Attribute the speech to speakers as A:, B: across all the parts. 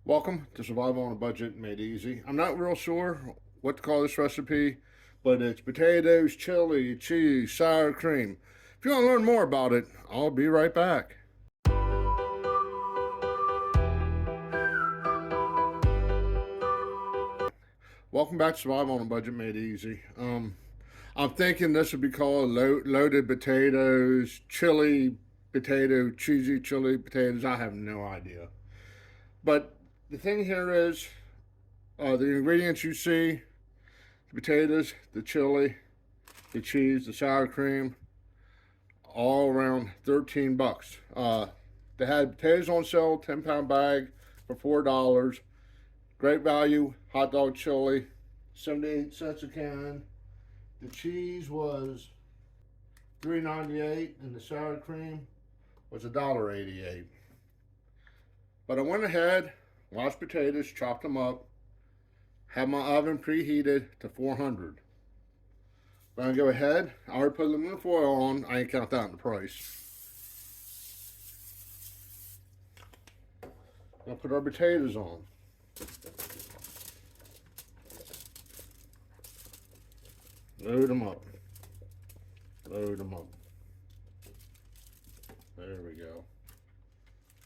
A: Welcome to Survival on a Budget Made Easy. I'm not real sure what to call this recipe, but it's potatoes, chili, cheese, sour cream. If you want to learn more about it, I'll be right back. Welcome back to Survival on a Budget Made Easy. I'm thinking this would be called loaded potatoes, chili potato, cheesy chili potatoes. I have no idea. But the thing here is, the ingredients you see: the potatoes, the chili, the cheese, the sour cream, all around 13 bucks. They had potatoes on sale, 10-pound bag for $4. Great value. Hot dog chili, 78 cents a can. The cheese was $3.98 and the sour cream was $1.88. But I went ahead, washed potatoes, chopped them up, had my oven preheated to 400. I'm gonna go ahead. I already put aluminum foil on. I ain't count that in the price. I'm gonna put our potatoes on. Load them up. Load them up. There we go.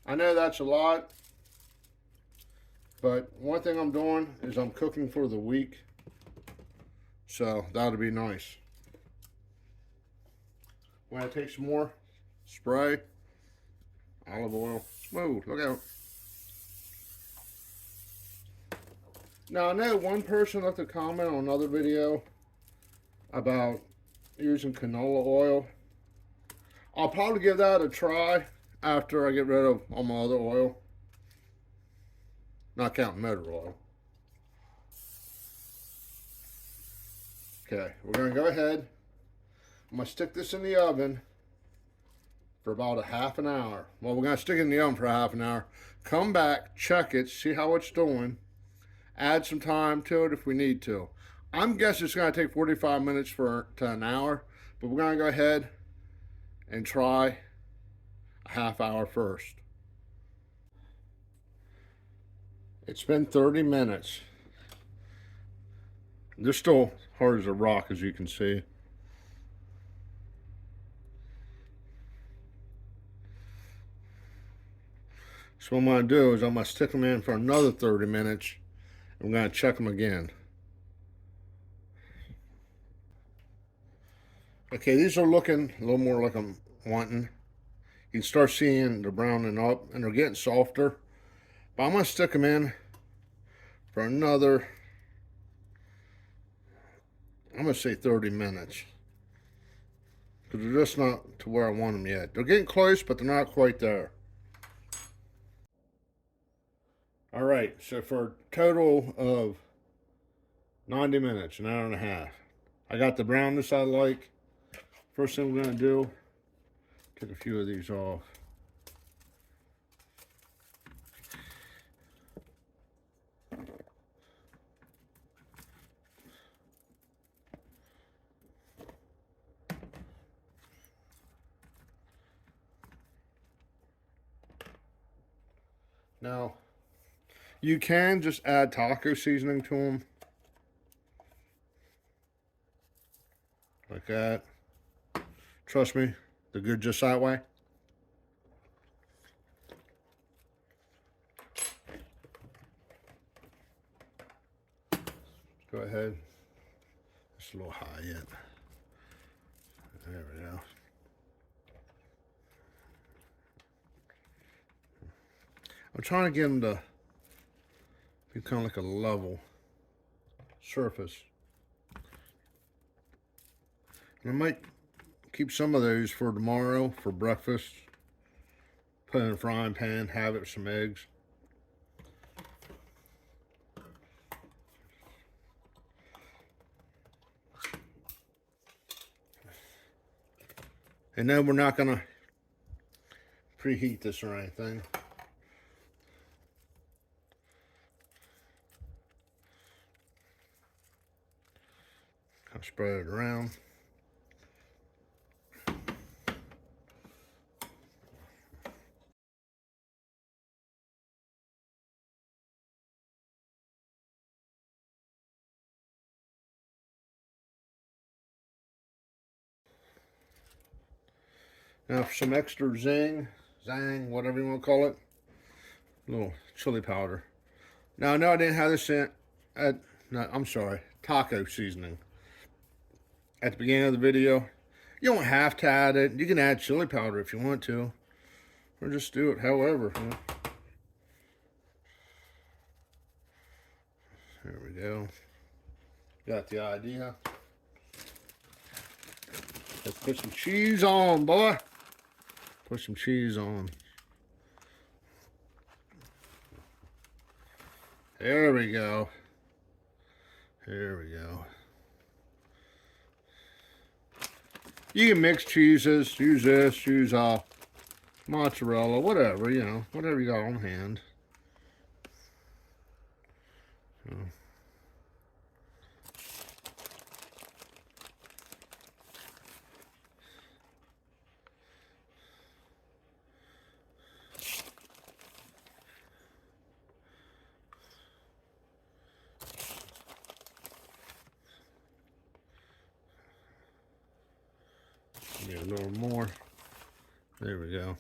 A: I know that's a lot, but one thing I'm doing is I'm cooking for the week, so that'll be nice. When I take some more spray, olive oil. Whoa, look out. Now I know one person left a comment on another video about using canola oil. I'll probably give that a try after I get rid of all my other oil. Not counting motor oil. Okay, we're gonna go ahead. I'm gonna stick this in the oven for about a half an hour. Well, we're gonna stick it in the oven for a half an hour. Come back, check it, see how it's doing. Add some time to it if we need to. I'm guessing it's gonna take 45 minutes to an hour, but we're gonna go ahead and try a half hour first. It's been 30 minutes. They're still hard as a rock, as you can see. So what I'm going to do is I'm going to stick them in for another 30 minutes. I'm going to check them again. Okay, these are looking a little more like I'm wanting. You can start seeing they're browning up and they're getting softer. But I'm going to stick them in for another, I'm going to say 30 minutes. Because they're just not to where I want them yet. They're getting close, but they're not quite there. All right, so for a total of 90 minutes, an hour and a half. I got the brownness I like. First thing we're gonna do, take a few of these off. Now, you can just add taco seasoning to them. Like that. Trust me, they're good just that way. Go ahead. It's a little high yet. There we go. I'm trying to get them to be kind of like a level surface. And I might keep some of those for tomorrow for breakfast. Put it in a frying pan, have it with some eggs. And then we're not gonna preheat this or anything. I'll spread it around. Now for some extra zing, whatever you want to call it, a little chili powder. Now I know I didn't have this in, I'm sorry, taco seasoning at the beginning of the video. You don't have to add it. You can add chili powder if you want to, or just do it however. There we go. Got the idea. Let's put some cheese on, boy. Put some cheese on. There we go. There we go. You can mix cheeses. Use this. Use mozzarella. Whatever, you know. Whatever you got on hand. So. A little more. There we go.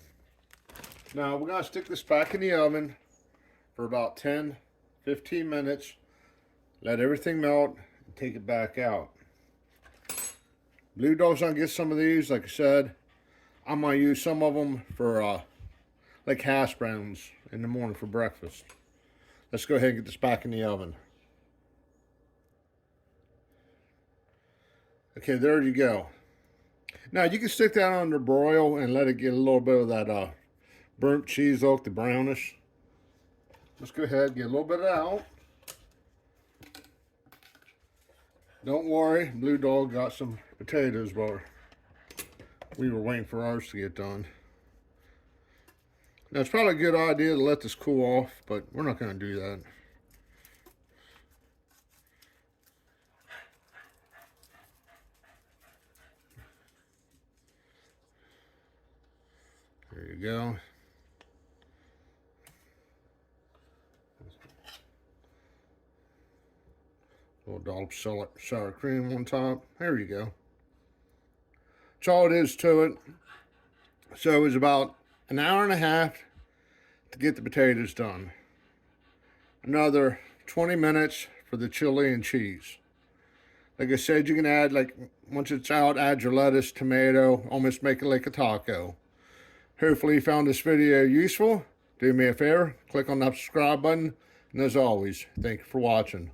A: Now we're going to stick this back in the oven for about 10-15 minutes. Let everything melt and take it back out. Blue Dog's going to get some of these. Like I said, I'm going to use some of them for like hash browns in the morning for breakfast. Let's go ahead and get this back in the oven. Okay, there you go. Now you can stick that on the broil and let it get a little bit of that burnt cheese oak, the brownish. Let's go ahead and get a little bit out. Don't worry, Blue Dog got some potatoes while we were waiting for ours to get done. Now it's probably a good idea to let this cool off, but we're not going to do that. There you go. A little dollop of sour cream on top. There you go. That's all it is to it. So it was about an hour and a half to get the potatoes done. Another 20 minutes for the chili and cheese. Like I said, you can add, like, once it's out, add your lettuce, tomato, almost make it like a taco. Hopefully you found this video useful. Do me a favor, click on that subscribe button. And as always, thank you for watching.